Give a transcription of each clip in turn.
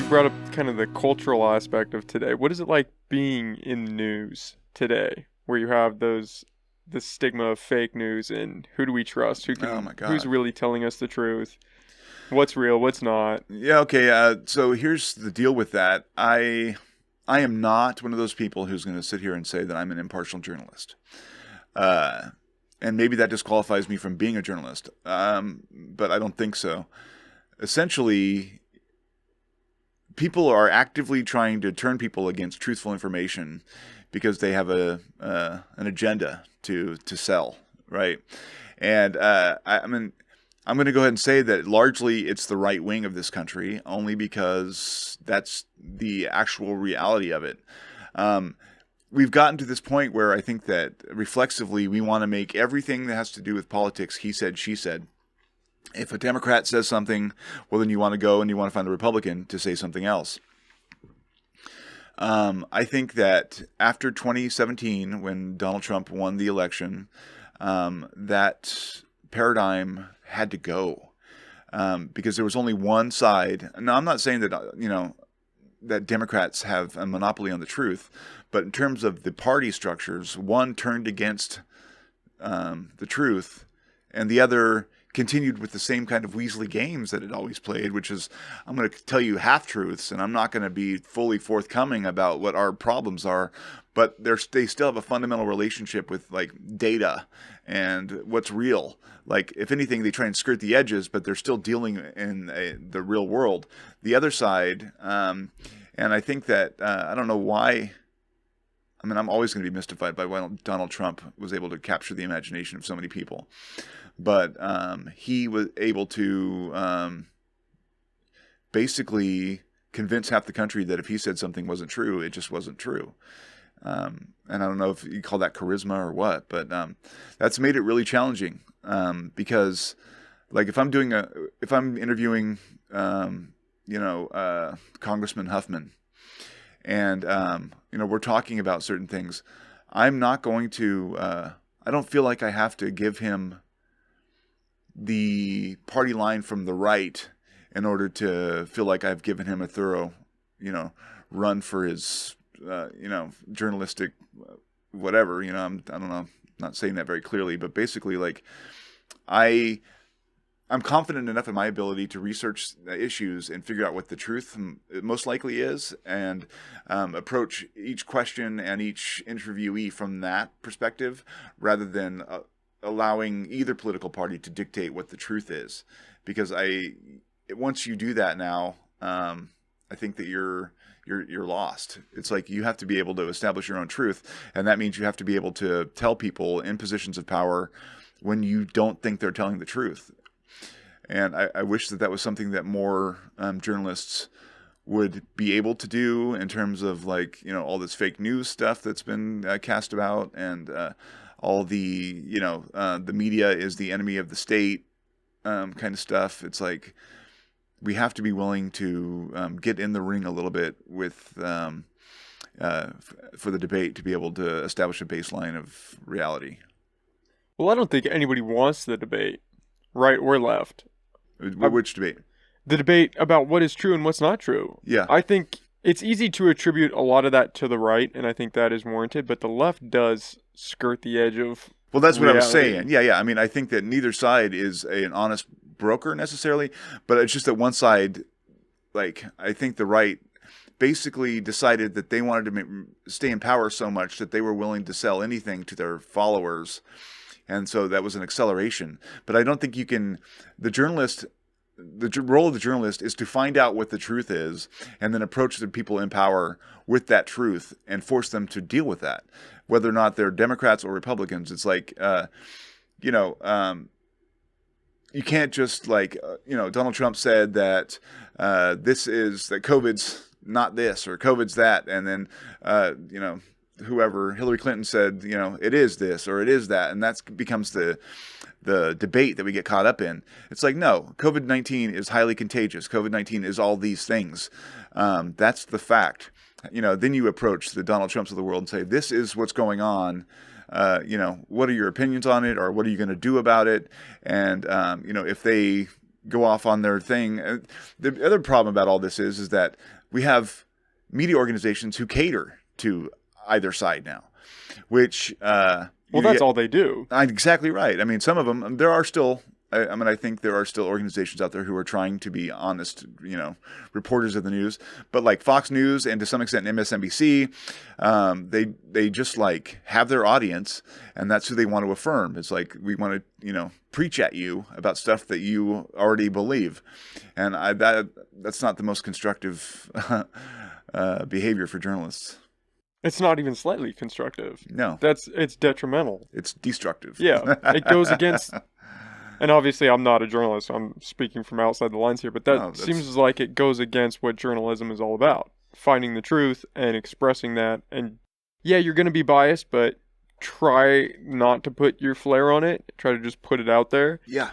You brought up kind of the cultural aspect of today. What is it like being in the news today, where you have the stigma of fake news and who do we trust? Oh my Who's God. really telling us the truth? What's real? What's not? Yeah. Okay. So here's the deal with that. I am not one of those people who's going to sit here and say that I'm an impartial journalist. Uh, and maybe that disqualifies me from being a journalist. But I don't think so. Essentially, people are actively trying to turn people against truthful information because they have an agenda to sell, right? And I mean, I'm going to go ahead and say that largely it's the right wing of this country, only because that's the actual reality of it. Um, we've gotten to this point where I think that reflexively we want to make everything that has to do with politics he said, she said. If a Democrat says something, well, then you want to go and you want to find a Republican to say something else. I think that after 2017, when Donald Trump won the election, that paradigm had to go because there was only one side. Now, I'm not saying that that Democrats have a monopoly on the truth, but in terms of the party structures, one turned against the truth, and the other continued with the same kind of Weasley games that it always played, which is I'm going to tell you half truths, and I'm not going to be fully forthcoming about what our problems are. But they still have a fundamental relationship with like data and what's real. Like if anything, they try and skirt the edges, but they're still dealing in the real world. The other side, and I think that I don't know why. I mean, I'm always going to be mystified by why Donald Trump was able to capture the imagination of so many people. But he was able to basically convince half the country that if he said something wasn't true, it just wasn't true. And I don't know if you call that charisma or what, but that's made it really challenging because, like, if I'm interviewing, Congressman Huffman, and we're talking about certain things, I'm not going to. I don't feel like I have to give him the party line from the right in order to feel like I've given him a thorough, run for his, journalistic, whatever. I don't know, I'm not saying that very clearly, but basically, like, I'm confident enough in my ability to research the issues and figure out what the truth most likely is, and approach each question and each interviewee from that perspective, rather than allowing either political party to dictate what the truth is. Because once you do that now, I think that you're lost. It's like you have to be able to establish your own truth, and that means you have to be able to tell people in positions of power when you don't think they're telling the truth. And I wish that was something that more journalists would be able to do in terms of, like, all this fake news stuff that's been cast about, and all the the media is the enemy of the state kind of stuff. It's like we have to be willing to get in the ring a little bit with for the debate to be able to establish a baseline of reality. Well, I don't think anybody wants the debate, right or left. I, Which debate? the debate about what is true and what's not true. Yeah. I think it's easy to attribute a lot of that to the right, and I think that is warranted, but the left does skirt the edge of Well, that's what I was reality. saying. Yeah, yeah. I mean, I think that neither side is an honest broker necessarily, but it's just that one side, like, I think the right basically decided that they wanted to stay in power so much that they were willing to sell anything to their followers. And so that was an acceleration. But I don't think you can, the role of the journalist is to find out what the truth is and then approach the people in power with that truth and force them to deal with that, whether or not they're Democrats or Republicans. It's like, you can't just, like, Donald Trump said that that COVID's not this or COVID's that. And then, whoever, Hillary Clinton said, it is this or it is that. And that becomes the debate that we get caught up in. It's like, no, COVID-19 is highly contagious. COVID-19 is all these things. That's the fact. Then you approach the Donald Trumps of the world and say, this is what's going on. What are your opinions on it, or what are you going to do about it? And, if they go off on their thing. The other problem about all this is that we have media organizations who cater to either side now, which Well, that's all they do. exactly right. I mean, some of them, there are still, I think there are still organizations out there who are trying to be honest, reporters of the news. But like Fox News and to some extent MSNBC, they just like have their audience, and that's who they want to affirm. It's like we want to, preach at you about stuff that you already believe, and that's not the most constructive behavior for journalists. It's not even slightly constructive. No, It's detrimental. it's destructive. Yeah, it goes against. And obviously, I'm not a journalist, so I'm speaking from outside the lines here, but that seems like it goes against what journalism is all about. Finding the truth and expressing that. And yeah, you're going to be biased, but try not to put your flair on it. Try to just put it out there. Yeah.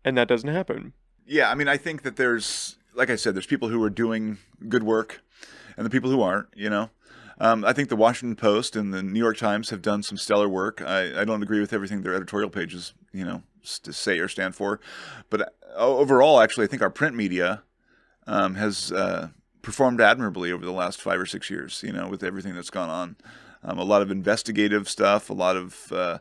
And that doesn't happen. Yeah, I mean, I think that there's, like I said, there's people who are doing good work and the people who aren't, I think the Washington Post and the New York Times have done some stellar work. I don't agree with everything their editorial pages, to say or stand for. But overall, actually, I think our print media has performed admirably over the last 5 or 6 years, with everything that's gone on. A lot of investigative stuff, a lot of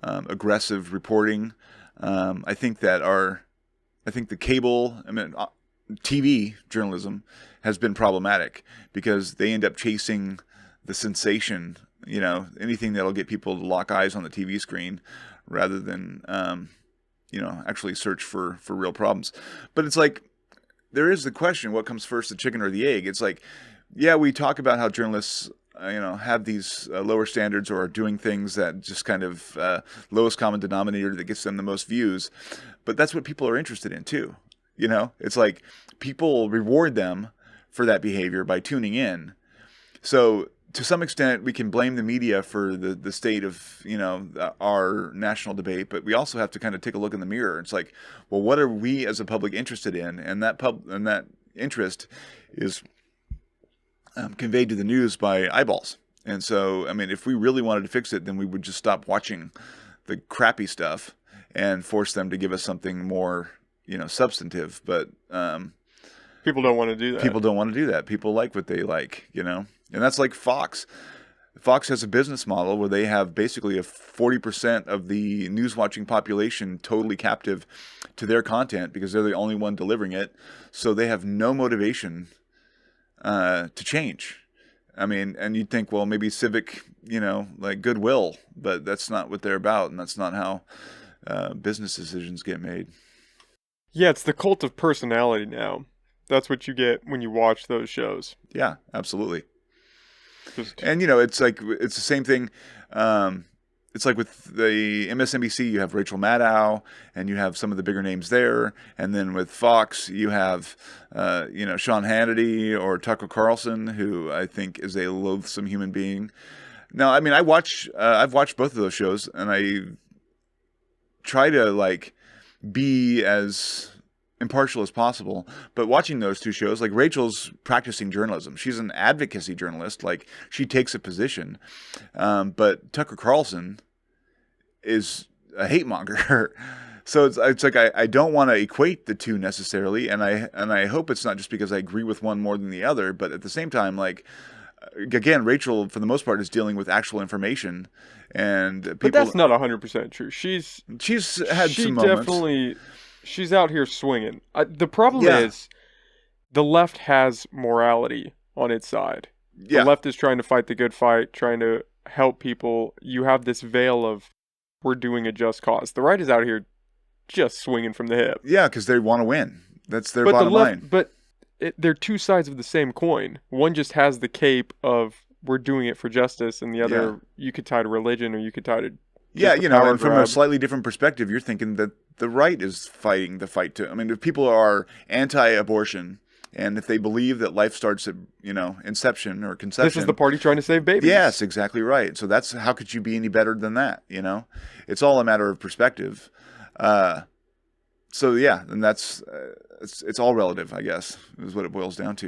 aggressive reporting. I think the cable, TV journalism has been problematic because they end up chasing the sensation, anything that'll get people to lock eyes on the TV screen rather than, actually search for real problems. But it's like, there is the question, what comes first, the chicken or the egg? It's like, yeah, we talk about how journalists, have these lower standards or are doing things that just kind of lowest common denominator that gets them the most views. But that's what people are interested in too. It's like people reward them for that behavior by tuning in. So to some extent, we can blame the media for the state of, our national debate, but we also have to kind of take a look in the mirror. It's like, well, what are we as a public interested in? And that interest is conveyed to the news by eyeballs. And so, if we really wanted to fix it, then we would just stop watching the crappy stuff and force them to give us something more, substantive. But people don't want to do that. People don't want to do that. People like what they like, And that's like Fox. Fox has a business model where they have basically a 40% of the news-watching population totally captive to their content because they're the only one delivering it. So they have no motivation to change. And you'd think, well, maybe civic, like goodwill, but that's not what they're about, and that's not how business decisions get made. Yeah, it's the cult of personality now. That's what you get when you watch those shows. Yeah, absolutely. And, it's like, it's the same thing. It's like with the MSNBC, you have Rachel Maddow, and you have some of the bigger names there. And then with Fox, you have, Sean Hannity or Tucker Carlson, who I think is a loathsome human being. Now, I've watched both of those shows, and I try to, be as impartial as possible. But watching those two shows, like Rachel's practicing journalism. She's an advocacy journalist. She takes a position. But Tucker Carlson is a hate monger. So it's like I don't want to equate the two necessarily, and I hope it's not just because I agree with one more than the other, but at the same time, again, Rachel for the most part is dealing with actual information, and people. But that's not 100% true. She's had some moments. She's out here swinging. The problem is the left has morality on its side. The left is trying to fight the good fight, trying to help people. You have this veil of we're doing a just cause. The right is out here just swinging from the hip. Yeah, because they want to win. That's their bottom line. But they're two sides of the same coin. One just has the cape of we're doing it for justice, and the other you could tie to religion or you could tie to and from a slightly different perspective, you're thinking that the right is fighting the fight to. If people are anti-abortion, and if they believe that life starts at inception or conception, this is the party trying to save babies. Yes, exactly right. So that's how could you be any better than that? It's all a matter of perspective. And that's it's all relative, I guess, is what it boils down to.